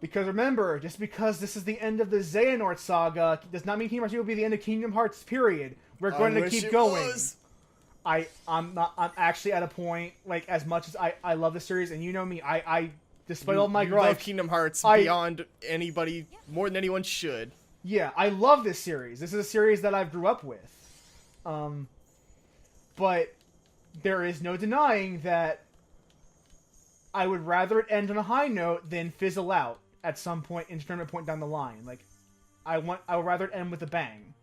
Because remember, just because this is the end of the Xehanort saga does not mean Kingdom Hearts 3 will be the end of Kingdom Hearts, period. We're going to keep going. I'm actually at a point, like, as much as I love the series, and you know me, I despite all my gripes, love Kingdom Hearts beyond anybody, more than anyone should. Yeah, I love this series. This is a series that I grew up with. But there is no denying that I would rather it end on a high note than fizzle out at some point, indeterminate point down the line. Like, I would rather it end with a bang.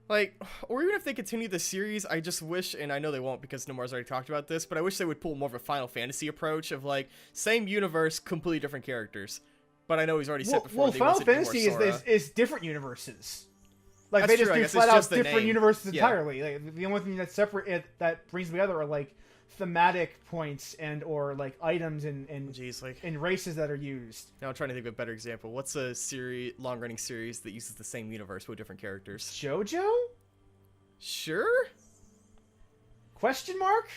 Like, or even if they continue the series, I just wish, and I know they won't because Nomar's already talked about this, but I wish they would pull more of a Final Fantasy approach of, like, same universe, completely different characters. But I know he's already said before. Well, Final Fantasy is different universes. Like, they just do flat out different universes entirely. Like, the only thing that's separate that brings them together are, like, thematic points and or like items and races that are used. Now I'm trying to think of a better example. What's a long running series that uses the same universe with different characters? JoJo? Sure? Question mark?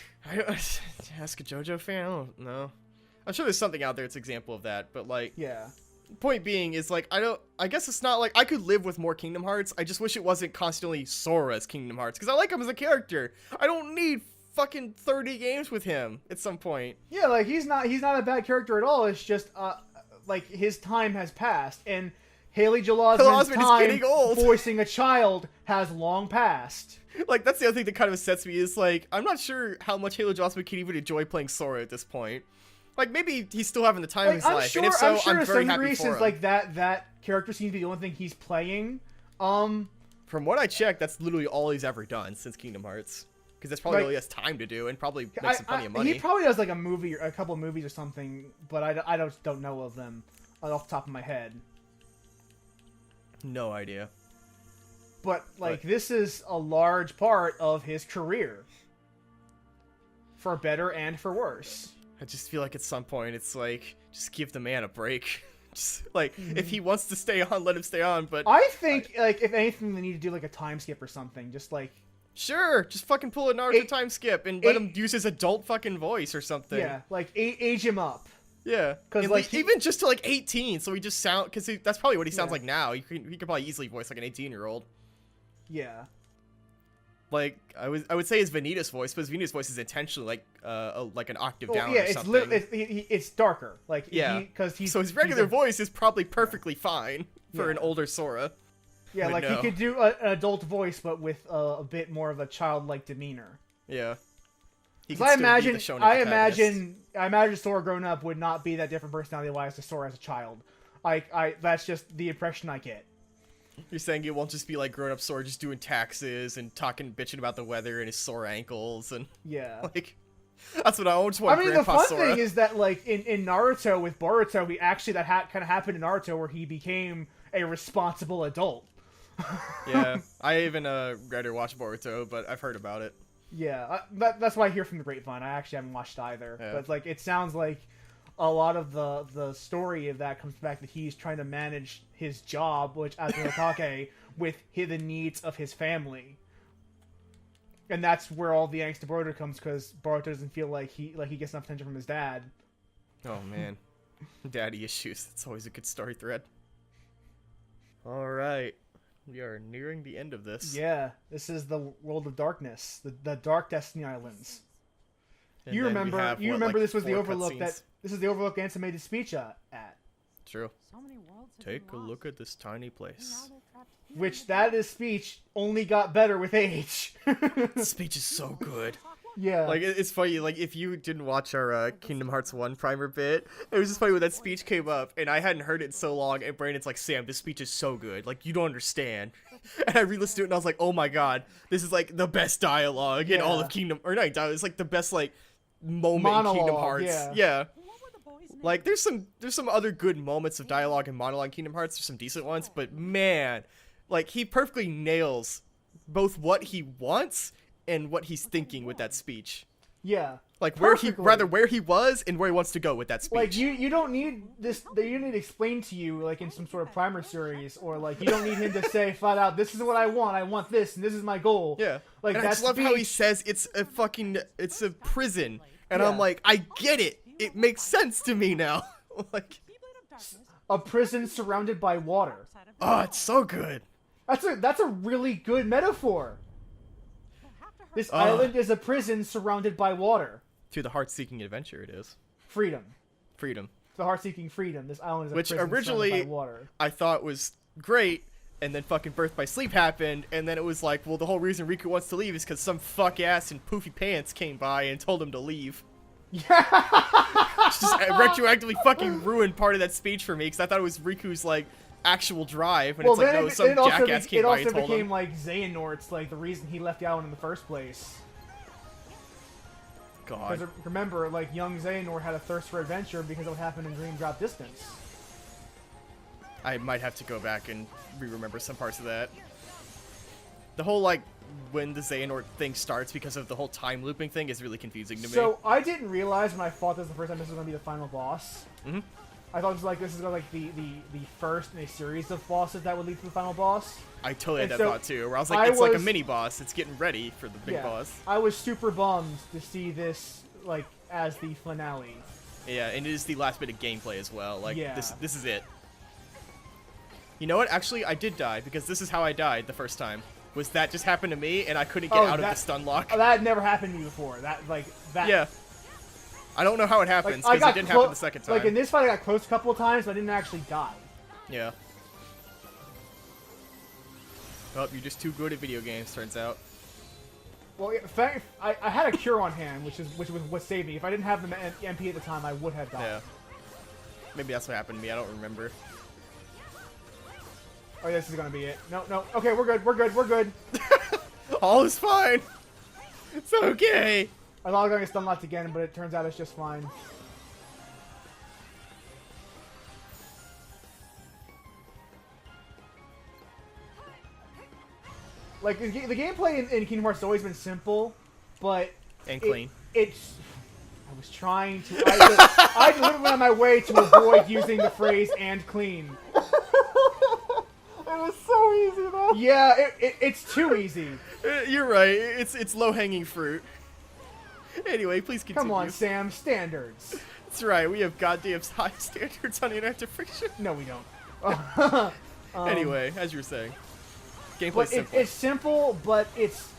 Ask a JoJo fan? I don't know. I'm sure there's something out there that's an example of that, but like, yeah. Point being is like, I guess it's not like I could live with more Kingdom Hearts. I just wish it wasn't constantly Sora's Kingdom Hearts because I like him as a character. I don't need fucking 30 games with him at some point. Yeah, like he's not a bad character at all. It's just like his time has passed, and Haley Joel Osment's time voicing a child has long passed. Like that's the other thing that kind of upsets me is like I'm not sure how much Haley Joel Osment can even enjoy playing Sora at this point. Like maybe he's still having the time of his life, and if so, I'm very happy for him. Like that character seems to be the only thing he's playing. From what I checked, that's literally all he's ever done since Kingdom Hearts. Because that's probably all he has time to do, and probably makes plenty of money. He probably does like a movie or a couple of movies or something, but I don't know of them off the top of my head. No idea. But like this is a large part of his career, for better and for worse. I just feel like at some point it's like just give the man a break. Just like if he wants to stay on, let him stay on. But I think like if anything, they need to do like a time skip or something, just like. Sure, just fucking pull a Naruto time skip and let him use his adult fucking voice or something. Yeah, like age him up. Yeah, because like even just to like 18, so he just sound because that's probably what he sounds like now. He could probably easily voice like an 18-year-old. Yeah. Like I would say his Vanitas voice, but his Vanitas voice is intentionally like an octave down or something. It's darker. Like because so his regular voice is probably perfectly fine for an older Sora. Yeah, like he could do an adult voice, but with a bit more of a childlike demeanor. Yeah. I imagine Sora grown up would not be that different personality-wise to Sora as a child. That's just the impression I get. You're saying it won't just be like grown up Sora just doing taxes and bitching about the weather and his sore ankles and like that's what I always want. The fun thing is that like in Naruto with Boruto, kind of happened in Naruto where he became a responsible adult. Yeah, I even read or watched Boruto, but I've heard about it. Yeah, that's why I hear from the grapevine. I actually haven't watched either, but like it sounds like a lot of the story of that comes back that he's trying to manage his job, which as an Otake, with the needs of his family, and that's where all the angst to Boruto comes because Boruto doesn't feel like he gets enough attention from his dad. Oh man, daddy issues. That's always a good story thread. All right. We are nearing the end of this. Yeah, this is the world of darkness, the Dark Destiny Islands. And you remember this was the Overlook this is the Overlook animated speech at. True. Take a look at this tiny place. Which that is speech only got better with age. Speech is so good. Yeah. Like, it's funny, like, if you didn't watch our Kingdom Hearts 1 primer bit, it was just funny when that speech came up, and I hadn't heard it in so long, and Brandon's like, Sam, this speech is so good. Like, you don't understand. And I re-listened to it, and I was like, oh my god, this is, like, the best dialogue in all of Kingdom... Or not dialogue, it's, like, the best, like, moment in Kingdom Hearts. Yeah. Like, there's some other good moments of dialogue and monologue in Kingdom Hearts. There's some decent ones, but man, like, he perfectly nails both what he wants and what he's thinking with that speech. Yeah. Like where he was and where he wants to go with that speech. Like you don't need this. You don't need to explain to you like in some sort of primer series, or like you don't need him to say flat out, "This is what I want. I want this, and this is my goal." Yeah. Like and I just love how he says it's a prison, and I'm like, I get it. It makes sense to me now. Like, A prison surrounded by water. Oh, it's so good. That's a really good metaphor. This island is a prison surrounded by water. To the heart-seeking adventure, it is. Freedom. The heart-seeking freedom. This island is a prison originally surrounded by water. I thought was great, and then fucking Birth by Sleep happened, and then it was like, well, the whole reason Riku wants to leave is because some fuck-ass in poofy pants came by and told him to leave. Yeah. Just retroactively fucking ruined part of that speech for me, because I thought it was Riku's, like, actual drive, and it's like, no, some jackass came by and told him. It also became, like, Xehanort's, like, the reason he left the island in the first place. God. Because remember, like, young Xehanort had a thirst for adventure because of what happened in Dream Drop Distance. I might have to go back and re-remember some parts of that. The whole, like, when the Xehanort thing starts because of the whole time looping thing is really confusing to me. So, I didn't realize when I fought this the first time this was going to be the final boss. Mm-hmm. I thought it was like, this is going to like the first in a series of bosses that would lead to the final boss. I totally had that thought too, where I was like, it's like a mini-boss. It's getting ready for the big boss. I was super bummed to see this, like, as the finale. Yeah, and it is the last bit of gameplay as well. Like, this is it. You know what? Actually, I did die, because this is how I died the first time. Was that just happened to me, and I couldn't get out of the stun lock. Oh, that had never happened to me before. Yeah. I don't know how it happens, because it didn't happen the second time. Like, in this fight, I got close a couple of times, but I didn't actually die. Yeah. Oh, you're just too good at video games, turns out. Well, I had a cure on hand, which was what saved me. If I didn't have the MP at the time, I would have died. Yeah. Maybe that's what happened to me. I don't remember. Oh, this is gonna be it. No. Okay, we're good. All is fine. It's okay. I thought I was gonna get stun locked again, but it turns out it's just fine. Like, the gameplay in Kingdom Hearts has always been simple, but... And clean. I was trying to... I deliberately went on my way to avoid using the phrase, and clean. It was so easy, though. Yeah, it's too easy. You're right. It's low-hanging fruit. Anyway, please continue. Come on, Sam. Standards. That's right. We have goddamn high standards on interactive friction. No, we don't. Anyway, as you were saying. Gameplay's simple. It's simple, but it's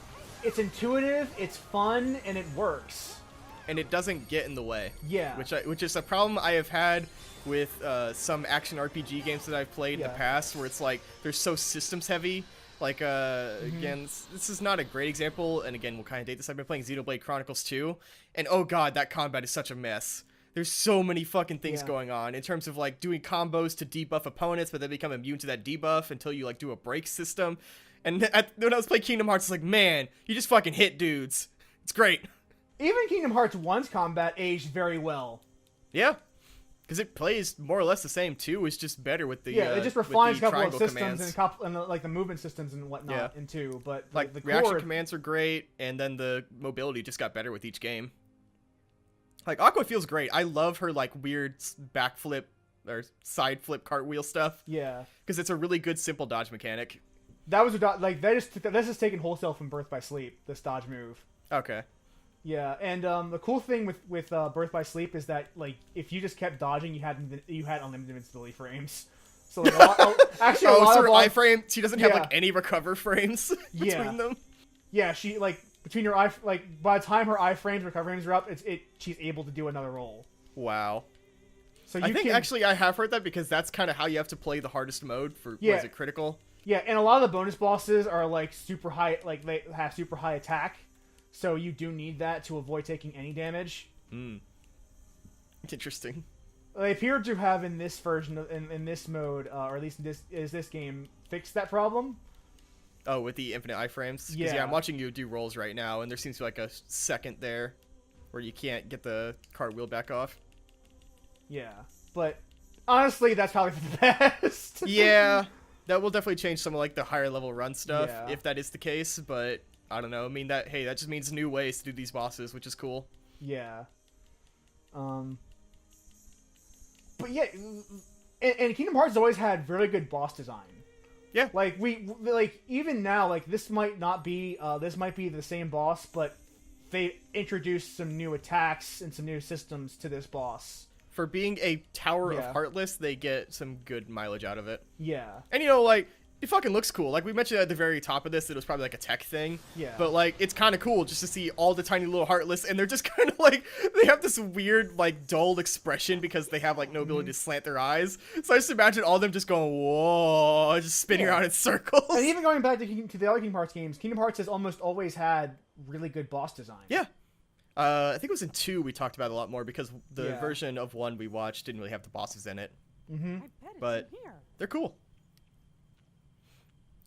intuitive, it's fun, and it works. And it doesn't get in the way. Yeah. Which is a problem I have had with some action RPG games that I've played in the past, where it's like they're so systems heavy. Like again, this is not a great example, and again we'll kind of date this. I've been playing Xenoblade Chronicles 2, and oh god, that combat is such a mess. There's so many fucking things going on in terms of like doing combos to debuff opponents, but they become immune to that debuff until you like do a break system. And when I was playing Kingdom Hearts, it's like, man, you just fucking hit dudes. It's great. Even Kingdom Hearts 1's combat aged very well. Yeah. Because it plays more or less the same too. It's just better with the it just refines a couple of systems commands. and like the movement systems and whatnot in 2. But like the reaction commands are great, and then the mobility just got better with each game. Like Aqua feels great. I love her like weird backflip or side flip cartwheel stuff. Yeah, because it's a really good simple dodge mechanic. That was this is taken wholesale from Birth by Sleep. This dodge move. Okay. Yeah, and the cool thing with Birth by Sleep is that like if you just kept dodging, you had unlimited invincibility frames. So like, actually, a lot of iframe. She doesn't have like any recover frames between them. Yeah, she like between her eye like by the time her iframes recover frames are up, she's able to do another roll. Wow. So I think actually I have heard that because that's kind of how you have to play the hardest mode for was it critical? Yeah, and a lot of the bonus bosses are like super high, like they have super high attack. So you do need that to avoid taking any damage. Interesting. They appear to have in this version, in this mode, or at least in this game, fixed that problem. Oh, with the infinite iframes? Yeah, I'm watching you do rolls right now, and there seems to be like a second there where you can't get the cartwheel back off. Yeah, but honestly, that's probably the best. Yeah, that will definitely change some of like the higher level run stuff, if that is the case, but... I don't know. I mean, that just means new ways to do these bosses, which is cool. Yeah. But yeah, and Kingdom Hearts has always had really good boss design. Yeah. Like even now, like this might not be this might be the same boss, but they introduced some new attacks and some new systems to this boss. for being a Tower of Yeah. Heartless, they get some good mileage out of it. Yeah. And you know, like, it fucking looks cool. Like, we mentioned at the very top of this that it was probably like a tech thing. Yeah. But like, it's kind of cool just to see all the tiny little Heartless, and they're just kind of like, they have this weird, like, dull expression because they have like no ability to slant their eyes. So I just imagine all of them just going, whoa, just spinning around in circles. And even going back to the other Kingdom Hearts games, Kingdom Hearts has almost always had really good boss design. Yeah. I think it was in 2 we talked about it a lot more because the Yeah. version of 1 we watched didn't really have the bosses in it. Mm-hmm. But they're cool.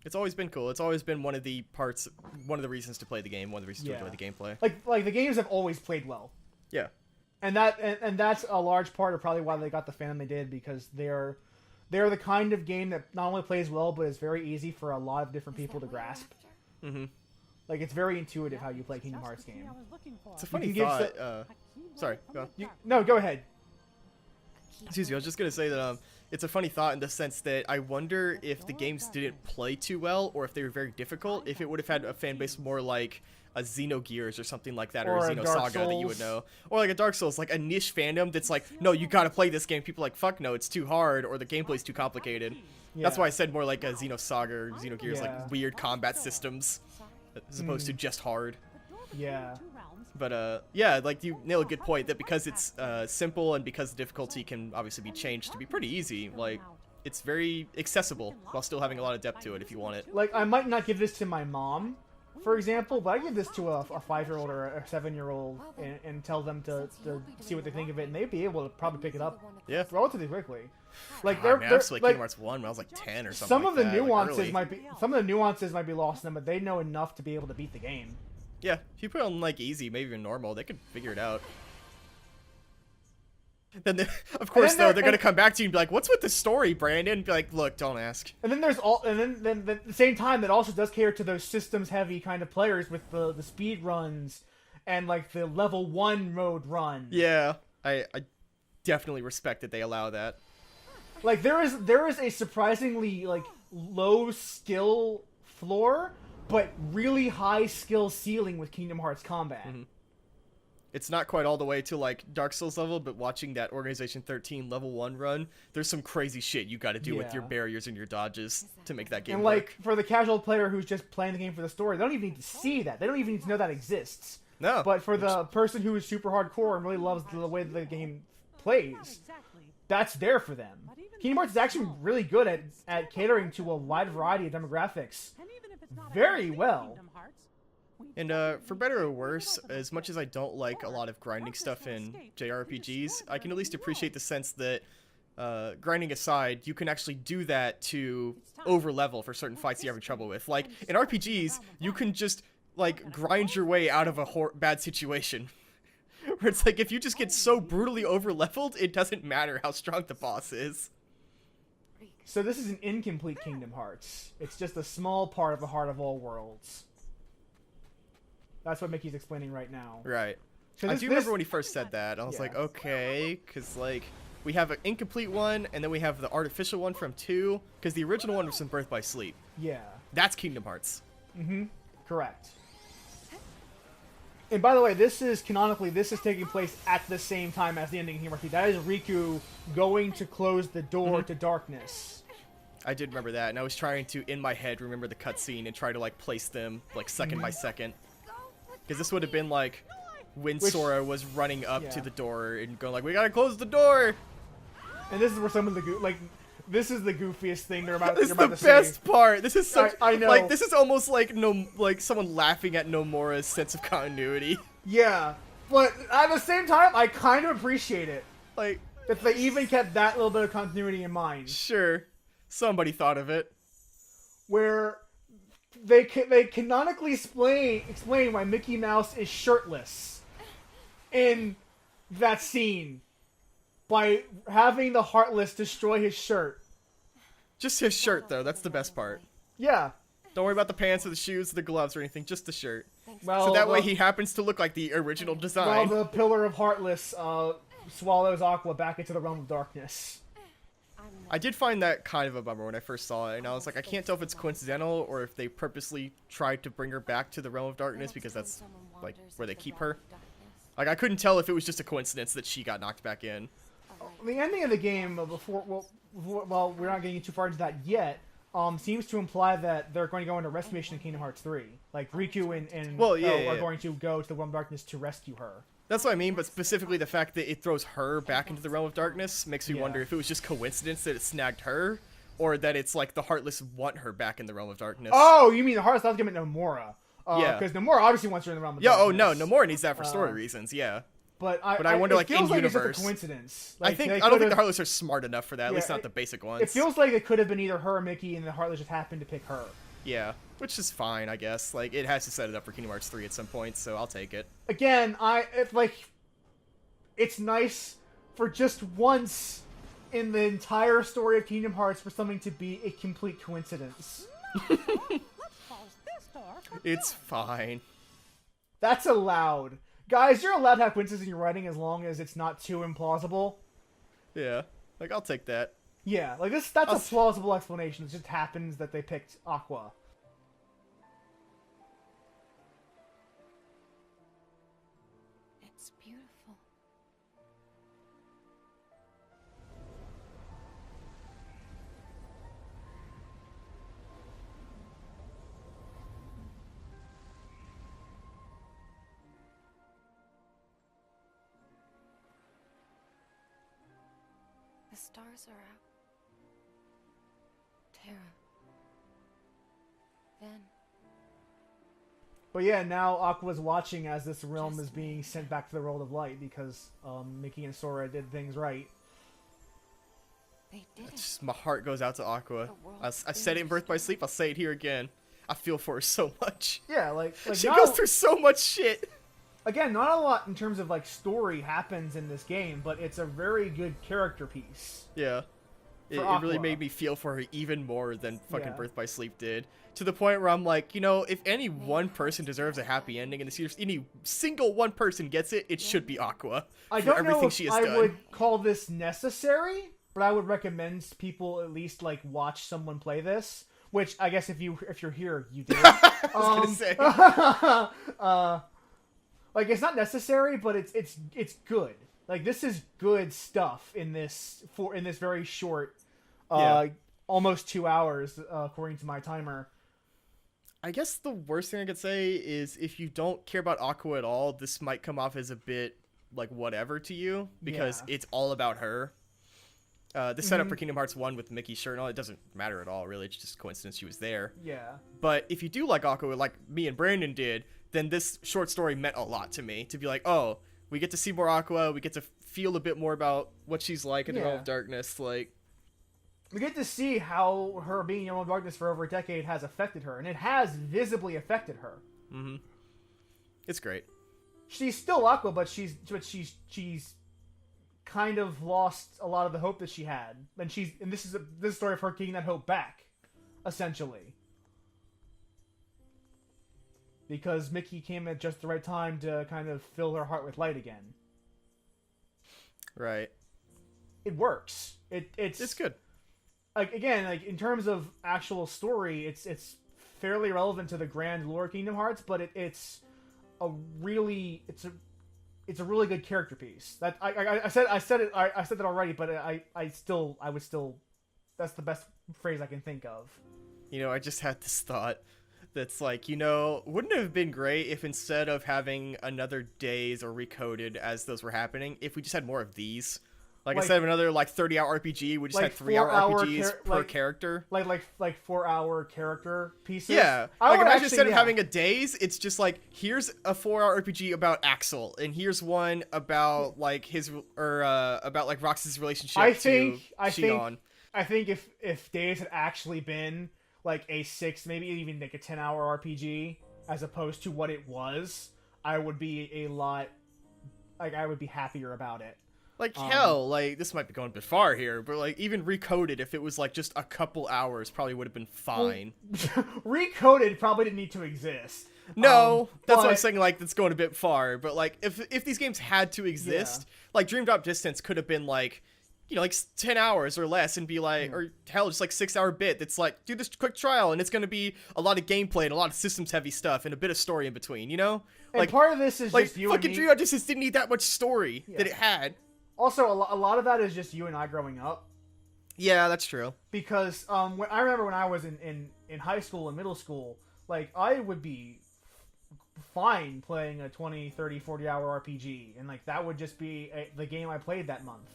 It's always been cool. It's always been one of the reasons to play the game, one of the reasons to enjoy the gameplay. Like the games have always played well. Yeah. And that's a large part of probably why they got the fandom they did, because they're the kind of game that not only plays well, but is very easy for a lot of different people to grasp. Mm-hmm. Like, it's very intuitive how you play Kingdom Hearts game. It's a funny give thought. Sorry, go on. No, go ahead. Excuse me, I was just gonna say that it's a funny thought in the sense that I wonder if the games didn't play too well, or if they were very difficult, if it would have had a fan base more like a Xenogears or something like that, or a Xenosaga that you would know, or like a Dark Souls, like a niche fandom that's like, no, you gotta play this game. People are like, fuck no, it's too hard, or the gameplay's too complicated. Yeah. That's why I said more like a Xenosaga or Xenogears, Yeah. like weird combat systems, as opposed to just hard. Yeah. But yeah, like you nail a good point that because it's simple and because the difficulty can obviously be changed to be pretty easy, like it's very accessible while still having a lot of depth to it if you want it. Like, I might not give this to my mom, for example, but I give this to a 5-year-old or a 7-year-old and tell them to see what they think of it, and they'd be able to probably pick it up relatively quickly. Like, God, man, I they're played like, Kingdom Hearts 1 when I was like 10 or something. some like of the that, nuances like early. some of the nuances might be lost in them, but they know enough to be able to beat the game. Yeah, if you put it on like easy, maybe even normal, they could figure it out. Then, of course, though, they're gonna come back to you and be like, "What's with the story, Brandon?" And be like, "Look, don't ask." And then then at the same time, it also does cater to those systems-heavy kind of players with the speed runs and like the level 1 mode run. Yeah, I definitely respect that they allow that. Like, there is a surprisingly like low skill floor, but really high skill ceiling with Kingdom Hearts combat. Mm-hmm. It's not quite all the way to like Dark Souls level, but watching that Organization 13 level 1 run, there's some crazy shit you got to do with your barriers and your dodges to make that game and work. like, for the casual player who's just playing the game for the story, they don't even need to see that. They don't even need to know that exists. No. But for the person who is super hardcore and really loves the way the game plays, that's there for them. Kingdom Hearts is actually really good at catering to a wide variety of demographics very well. And for better or worse, as much as I don't like a lot of grinding stuff in JRPGs, I can at least appreciate the sense that grinding aside, you can actually do that to over-level for certain fights you're having trouble with. Like, in RPGs, you can just, like, grind your way out of a bad situation. Where it's like, if you just get so brutally over-leveled, it doesn't matter how strong the boss is. So this is an incomplete Kingdom Hearts. It's just a small part of the Heart of All Worlds. That's what Mickey's explaining right now. Right. So I do remember when he first said that. I was like, okay, because, like, we have an incomplete one, and then we have the artificial one from 2, because the original one was from Birth by Sleep. Yeah. That's Kingdom Hearts. Mm-hmm. Correct. And by the way, this is taking place at the same time as the ending of Kingdom Hearts 3. That is Riku going to close the door to darkness. I did remember that, and I was trying to, in my head, remember the cutscene and try to, like, place them, like, second by second. Because this would have been, like, when Sora was running up to the door and going, like, we gotta close the door! And this is where some of the, this is the goofiest thing they're about, this is you're the about to best say. part! This is such, I know. Like, this is almost like, someone laughing at Nomura's sense of continuity. Yeah. But at the same time, I kind of appreciate it. Like, that they even kept that little bit of continuity in mind. Sure. Somebody thought of it. Where they canonically explain why Mickey Mouse is shirtless in that scene by having the Heartless destroy his shirt. Just his shirt, though. That's the best part. Yeah. Don't worry about the pants or the shoes or the gloves or anything. Just the shirt. Well, so that way he happens to look like the original design. Well, the Pillar of Heartless swallows Aqua back into the realm of darkness. I did find that kind of a bummer when I first saw it, and I was like, I can't tell if it's coincidental or if they purposely tried to bring her back to the realm of darkness because that's, like, where they keep her. Like, I couldn't tell if it was just a coincidence that she got knocked back in. the ending of the game well, we're not getting too far into that yet. Seems to imply that they're going to go on a rescue mission in Kingdom Hearts 3. Like Riku and are going to go to the Realm of Darkness to rescue her. That's what I mean, but specifically the fact that it throws her back into the Realm of Darkness makes me wonder if it was just coincidence that it snagged her, or that it's like the Heartless want her back in the Realm of Darkness. Oh, you mean the Heartless? I was giving Nomura. Because Nomura obviously wants her in the Realm of Darkness. Oh no, Nomura needs that for story reasons, yeah. But I wonder, like, in universe, it's just a coincidence. Like, I don't think the Heartless are smart enough for that. At least not the basic ones. It feels like it could have been either her or Mickey, and the Heartless just happened to pick her. Yeah, which is fine, I guess. Like, it has to set it up for Kingdom Hearts 3 at some point, so I'll take it. Again, it's nice for just once in the entire story of Kingdom Hearts for something to be a complete coincidence. It's fine. That's allowed. Guys, you're allowed to have coincidences in your writing as long as it's not too implausible. Yeah. Like, I'll take that. Yeah, like that's a plausible explanation. It just happens that they picked Aqua. It's beautiful. The stars are out. Terra. Then. But yeah, now Aqua's watching as this realm is being sent back to the world of light because Mickey and Sora did things right. They did it. My heart goes out to Aqua. I said it in Birth by Sleep. I'll say it here again. I feel for her so much. Yeah, like she goes through so much shit. Again, not a lot in terms of like story happens in this game, but it's a very good character piece. Yeah. It really made me feel for her even more than fucking Birth by Sleep did. To the point where I'm like, you know, if any one person deserves a happy ending in the series, any single one person gets it, it should be Aqua. I don't know if I would call this necessary, but I would recommend people at least like watch someone play this. Which I guess if you're here, you did. I was gonna say. Like it's not necessary, but it's good. Like this is good stuff in this very short, almost 2 hours according to my timer. I guess the worst thing I could say is if you don't care about Aqua at all, this might come off as a bit like whatever to you because it's all about her. The setup for Kingdom Hearts 1 with Mickey's shirt and all, it doesn't matter at all, really. It's just a coincidence she was there. Yeah. But if you do like Aqua, like me and Brandon did, then this short story meant a lot to me. To be like, oh, we get to see more Aqua, we get to feel a bit more about what she's like in the Realm of Darkness. Like, we get to see how her being in the Realm of Darkness for over a decade has affected her, and it has visibly affected her. Mm-hmm. It's great. She's still Aqua, but she's kind of lost a lot of the hope that she had, and this is a story of her getting that hope back, essentially. Because Mickey came at just the right time to kind of fill her heart with light again. Right. It works. It's good. Like again, like in terms of actual story, it's fairly relevant to the grand lore of Kingdom Hearts, but it's a really good character piece. That I said that already, but I would still that's the best phrase I can think of. You know, I just had this thought that's like, you know, wouldn't it have been great if instead of having another Days or Recoded as those were happening, if we just had more of these? Like instead of another 30-hour RPG, we just had 3-hour RPGs per character. Like 4-hour character pieces. Yeah. Like imagine instead of having a Days, it's just like here's a 4-hour RPG about Axel, and here's one about like about like Roxas' relationship to Shion. I think if Days had actually been like a 6, maybe even like a 10-hour RPG, as opposed to what it was, I would be I would be happier about it. Like, hell, like, this might be going a bit far here, but, like, even Recoded, if it was, like, just a couple hours, probably would have been fine. Well, Recoded probably didn't need to exist. No, that's what I'm saying, like, that's going a bit far. But, like, if these games had to exist, like, Dream Drop Distance could have been, like, you know, like, 10 hours or less and be, like, or, hell, just, like, 6-hour bit that's, like, do this quick trial, and it's going to be a lot of gameplay and a lot of systems-heavy stuff and a bit of story in between, you know? And like, part of this is like, just you fucking and me. Dream Drop Distance didn't need that much story that it had. Also, a lot of that is just you and I growing up. Yeah, that's true. Because I remember when I was in high school and middle school, like, I would be fine playing a 20, 30, 40-hour RPG. And, like, that would just be the game I played that month.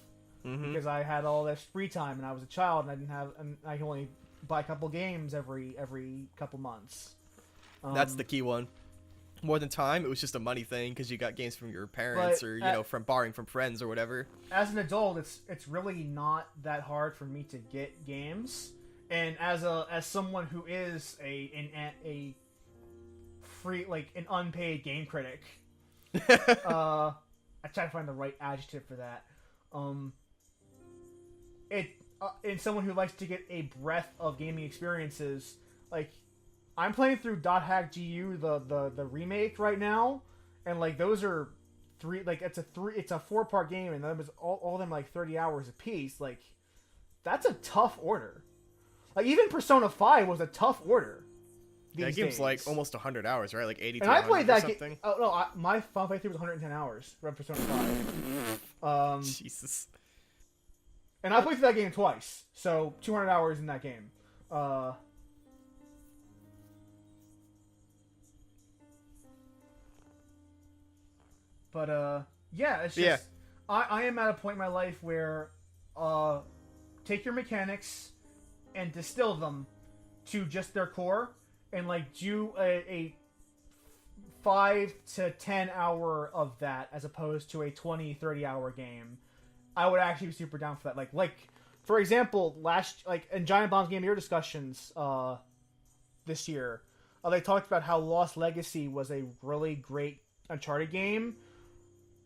Mm-hmm. Because I had all this free time and I was a child and I could only buy a couple games every couple months. That's the key one. More than time, it was just a money thing because you got games from your parents or, from borrowing from friends or whatever. As an adult, it's really not that hard for me to get games. And as someone who is a free, like, an unpaid game critic, I try to find the right adjective for that. And someone who likes to get a breadth of gaming experiences, like, I'm playing through .hack GU the remake right now, and, like, those are it's a 4-part game, and that was all of them like 30 hours a piece. Like, that's a tough order. Like, even Persona 5 was a tough order. That game's like almost 100 hours, right? Like 80. And I played that game. Oh no, my final playthrough was 110 hours for Persona 5. Jesus. And I played through that game twice, so 200 hours in that game. But yeah, it's just I am at a point in my life where take your mechanics and distill them to just their core, and, like, do a 5 to 10 hour of that as opposed to a 20, 30 hour game. I would actually be super down for that. Like for example, in Giant Bomb's Game of the Year discussions this year, they talked about how Lost Legacy was a really great Uncharted game,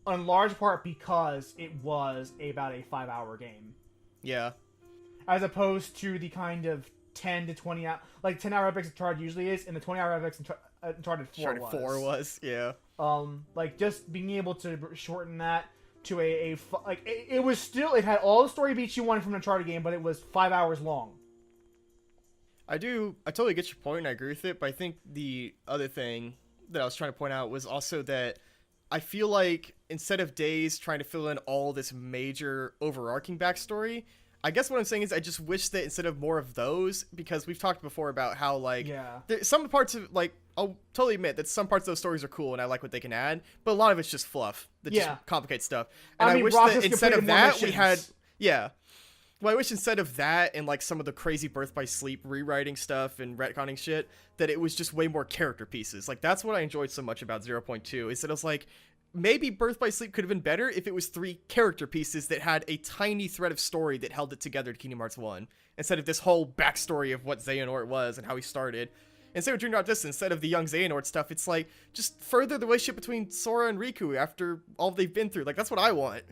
in large part because it was about a 5-hour game. Yeah. As opposed to the kind of 10 to 20 hour, like 10-hour epics Uncharted usually is, and the 20-hour epics Uncharted 4 was. Yeah. Like, just being able to shorten that to it was still, it had all the story beats you wanted from an Uncharted game, but it was 5 hours long. I totally get your point, and I agree with it, but I think the other thing that I was trying to point out was also that I feel like instead of Days trying to fill in all this major overarching backstory, I guess what I'm saying is I just wish that instead of more of those, because we've talked before about how, like, some parts of, like, I'll totally admit that some parts of those stories are cool and I like what they can add, but a lot of it's just fluff that just complicates stuff. And I wish that instead of that we had, well, I wish instead of that and, like, some of the crazy Birth by Sleep rewriting stuff and retconning shit, that it was just way more character pieces. Like, that's what I enjoyed so much about 0.2, is that it was like, maybe Birth by Sleep could have been better if it was 3 character pieces that had a tiny thread of story that held it together to Kingdom Hearts 1, instead of this whole backstory of what Xehanort was and how he started. Instead of Dream Drop Distance, instead of the young Xehanort stuff, it's like, just further the relationship between Sora and Riku after all they've been through. Like, that's what I want.